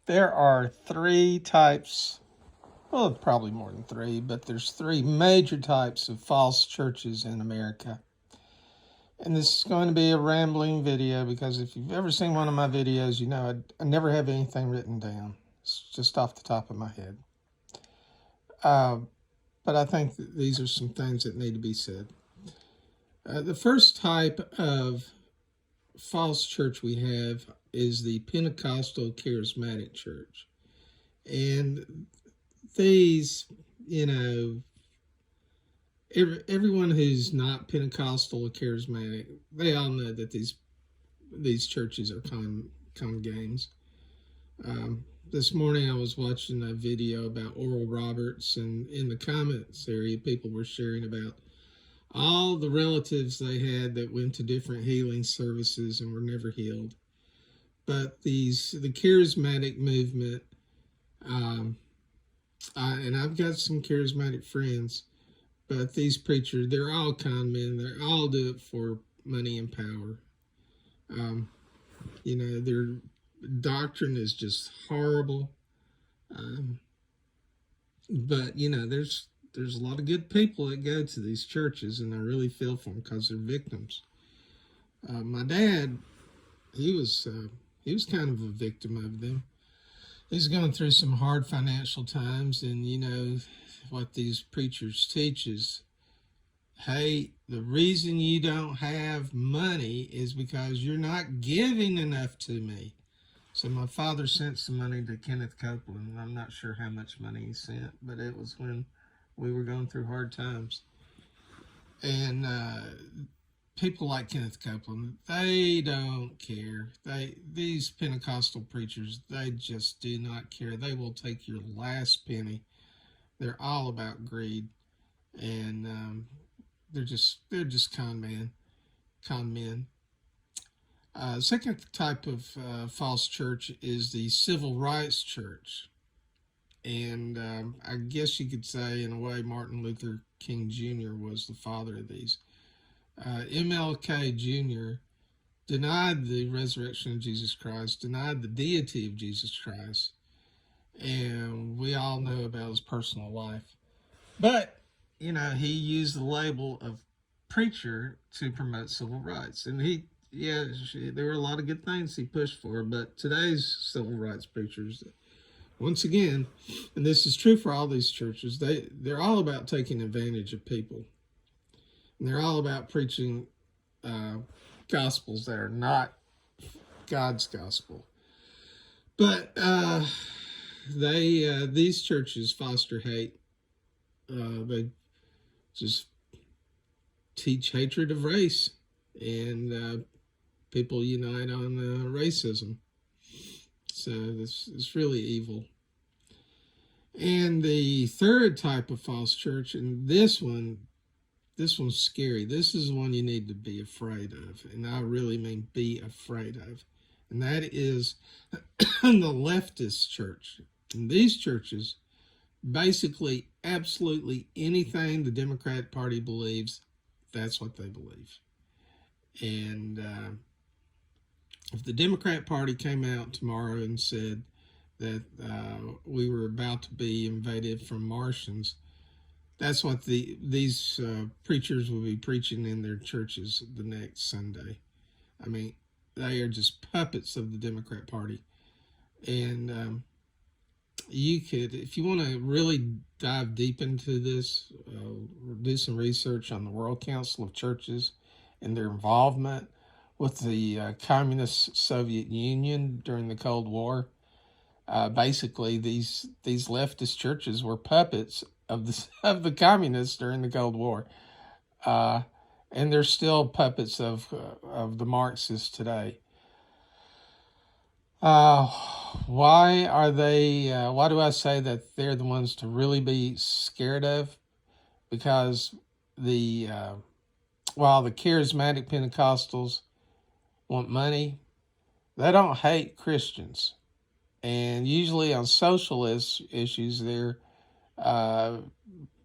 There are three types, well, probably more than three, but there's three major types of false churches in America. And this is going to be a rambling video because if you've ever seen one of my videos, you know I never have anything written down. It's just off the top of my head. Uh, but I think that these are some things that need to be said. The first type of false church we have is the Pentecostal Charismatic Church. And these, you know, everyone who's not Pentecostal or charismatic, they all know that these churches are con games. This morning I was watching a video about Oral Roberts, and in the comments area, people were sharing about all the relatives they had that went to different healing services and were never healed. But the charismatic movement, and I've got some charismatic friends, but these preachers, they're all con men. They all do it for money and power. Their doctrine is just horrible. But there's a lot of good people that go to these churches, and I really feel for them because they're victims. My dad, he was kind of a victim of them. He's going through some hard financial times, and what these preachers teach is, hey, the reason you don't have money is because you're not giving enough to me. So my father sent some money to Kenneth Copeland. I'm not sure how much money he sent, but it was when we were going through hard times. And people like Kenneth Copeland, they don't care. These Pentecostal preachers, they just do not care. They will take your last penny. They're all about greed, and they're just con men. Second type of false church is the civil rights church. And I guess you could say, in a way, Martin Luther King Jr. was the father of these. MLK Jr. denied the resurrection of Jesus Christ, denied the deity of Jesus Christ, and we all know about his personal life. But, he used the label of preacher to promote civil rights. And there were a lot of good things he pushed for, but today's civil rights preachers, once again, and this is true for all these churches, they're all about taking advantage of people. And they're all about preaching gospels that are not God's gospel. But these churches foster hate. They just teach hatred of race, and people unite on racism. So this is really evil. And the third type of false church, and this one's scary. This is one you need to be afraid of, and I really mean be afraid of. And that is the leftist church. And these churches, basically, absolutely anything the Democratic Party believes, that's what they believe. And if the Democrat Party came out tomorrow and said that we were about to be invaded from Martians, that's what these preachers will be preaching in their churches the next Sunday. I mean, they are just puppets of the Democrat Party. And you could, if you want to really dive deep into this, do some research on the World Council of Churches and their involvement with the communist Soviet Union during the Cold War. Basically, these leftist churches were puppets of the communists during the Cold War, and they're still puppets of the Marxists today. Why are they? Why do I say that they're the ones to really be scared of? Because while the charismatic Pentecostals want money, they don't hate Christians. And usually on socialist issues, they're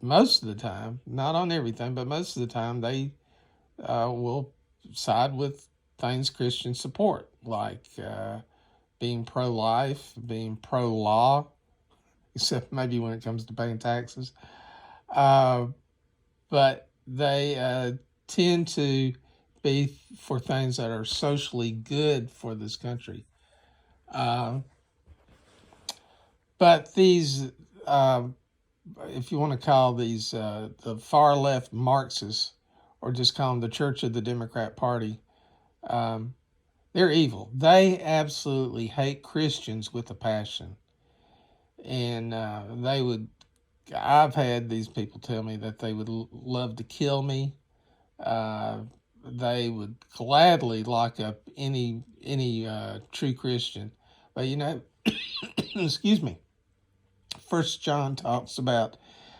most of the time, not on everything, but most of the time, they will side with things Christians support, like being pro-life, being pro-law, except maybe when it comes to paying taxes. Uh, but they tend to be for things that are socially good for this country. Uh, but these, if you want to call these the far left Marxists, or just call them the Church of the Democrat Party, um, they're evil. They absolutely hate Christians with a passion. And they would, I've had these people tell me that they would love to kill me. Uh, they would gladly lock up any true Christian. But excuse me. First John talks about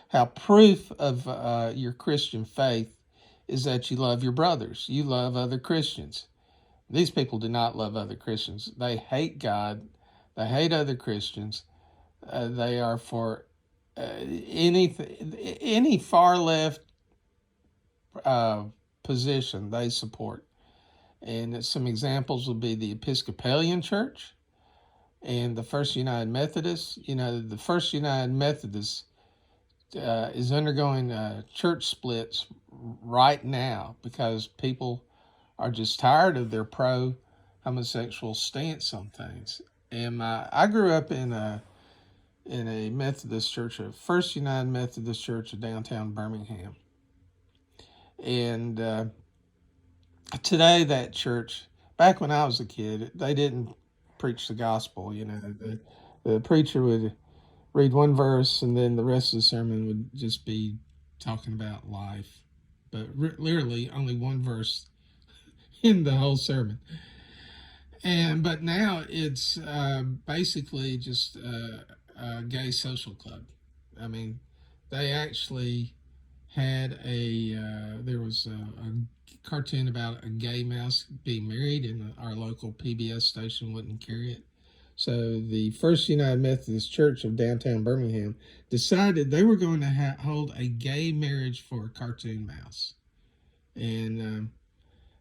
how proof of your Christian faith is that you love your brothers. You love other Christians. These people do not love other Christians. They hate God. They hate other Christians. They are for any far left position they support. And some examples would be the Episcopalian Church and the First United Methodist. The First United Methodist is undergoing church splits right now because people are just tired of their pro-homosexual stance on things. And I grew up in a Methodist church, a First United Methodist Church of downtown Birmingham. And today that church, back when I was a kid, they didn't preach the gospel. The preacher would read one verse and then the rest of the sermon would just be talking about life. But literally only one verse in the whole sermon. But now it's basically just a gay social club. I mean, they actually had there was a cartoon about a gay mouse being married, and our local PBS station wouldn't carry it. So the First United Methodist Church of downtown Birmingham decided they were going to hold a gay marriage for a cartoon mouse. And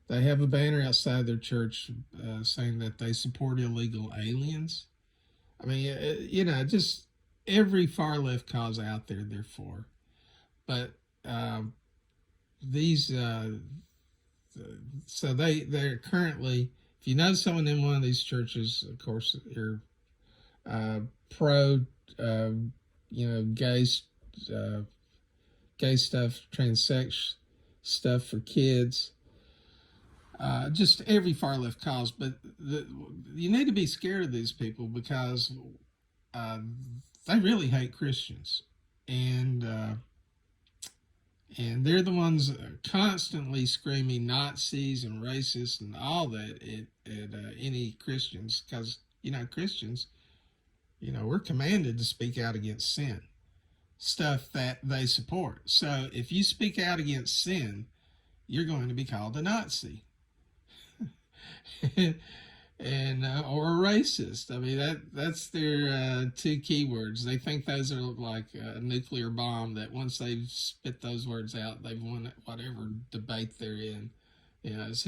they have a banner outside their church saying that they support illegal aliens. I mean, just every far left cause out there they're for. But these, so they're currently, if you know someone in one of these churches, of course, they're pro, gay stuff, transsex stuff for kids. Just every far left cause, but you need to be scared of these people because they really hate Christians, and they're the ones constantly screaming Nazis and racists and all that at any Christians, because Christians, we're commanded to speak out against sin, stuff that they support. So if you speak out against sin, you're going to be called a Nazi. and or a racist. I mean, that's their two keywords. They think those are like a nuclear bomb, that once they've spit those words out, they've won whatever debate they're in. As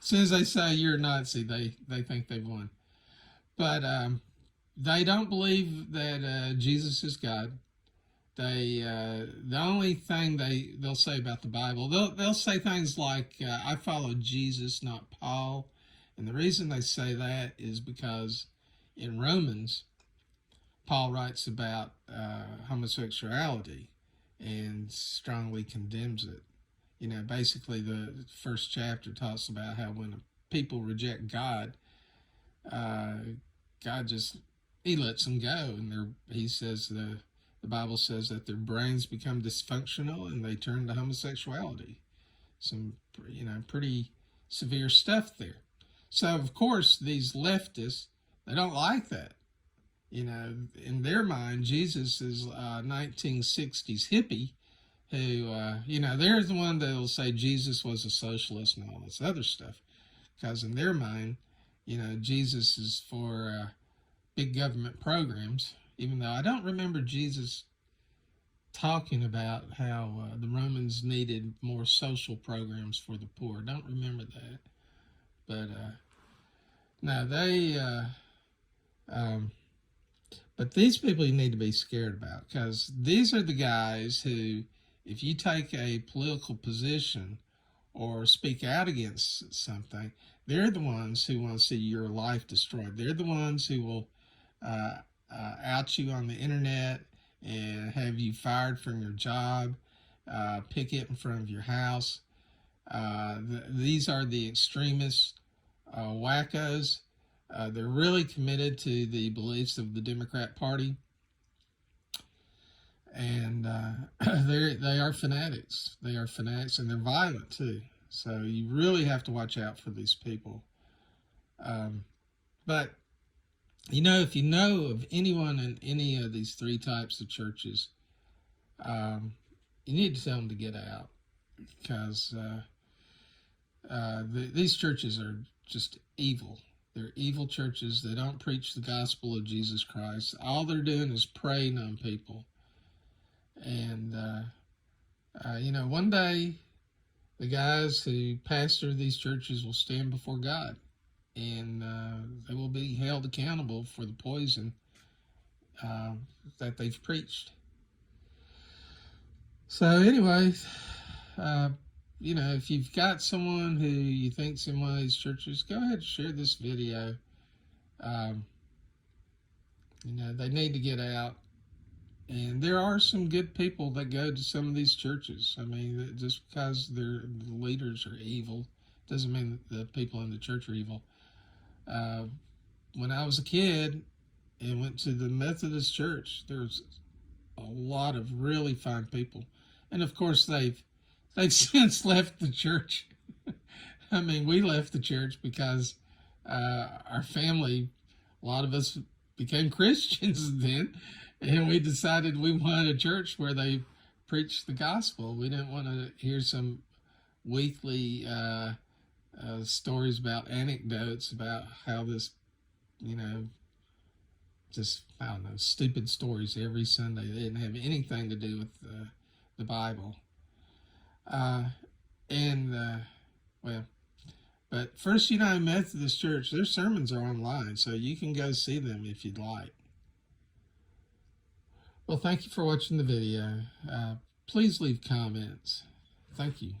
soon as they say you're a Nazi, they think they've won. But they don't believe that Jesus is God. The only thing they'll say about the Bible, they'll say things like, I follow Jesus, not Paul. And the reason they say that is because in Romans, Paul writes about homosexuality and strongly condemns it. Basically the first chapter talks about how when people reject God, God he lets them go, and he says the Bible says that their brains become dysfunctional and they turn to homosexuality. Some, pretty severe stuff there. So, of course, these leftists, they don't like that. In their mind, Jesus is a 1960s hippie who, they're the one that will say Jesus was a socialist and all this other stuff. Because in their mind, Jesus is for big government programs, even though I don't remember Jesus talking about how the Romans needed more social programs for the poor. I don't remember that. But No, um, but these people you need to be scared about, because these are the guys who, if you take a political position or speak out against something, they're the ones who want to see your life destroyed. They're the ones who will uh, out you on the internet and have you fired from your job, picket in front of your house. These are the extremists, wackos. They're really committed to the beliefs of the Democrat Party, and they are fanatics. They are fanatics, and they're violent too. So you really have to watch out for these people. But if you know of anyone in any of these three types of churches, you need to tell them to get out, because these churches are just evil. They're evil churches. They don't preach the gospel of Jesus Christ. All they're doing is preying on people. And, one day the guys who pastor these churches will stand before God, and they will be held accountable for the poison that they've preached. So anyway, if you've got someone who you think's in one of these churches, go ahead and share this video. They need to get out. And there are some good people that go to some of these churches. I mean, just because the leaders are evil doesn't mean that the people in the church are evil. When I was a kid and went to the Methodist church, there's a lot of really fine people. And of course, they've since left the church. I mean, we left the church because our family, a lot of us became Christians then, and we decided we wanted a church where they preached the gospel. We didn't want to hear some weekly stories about anecdotes about how this, just, I don't know, stupid stories every Sunday. They didn't have anything to do with the Bible. But First United Methodist Church, their sermons are online, so you can go see them if you'd like. Well, thank you for watching the video. Please leave comments. Thank you.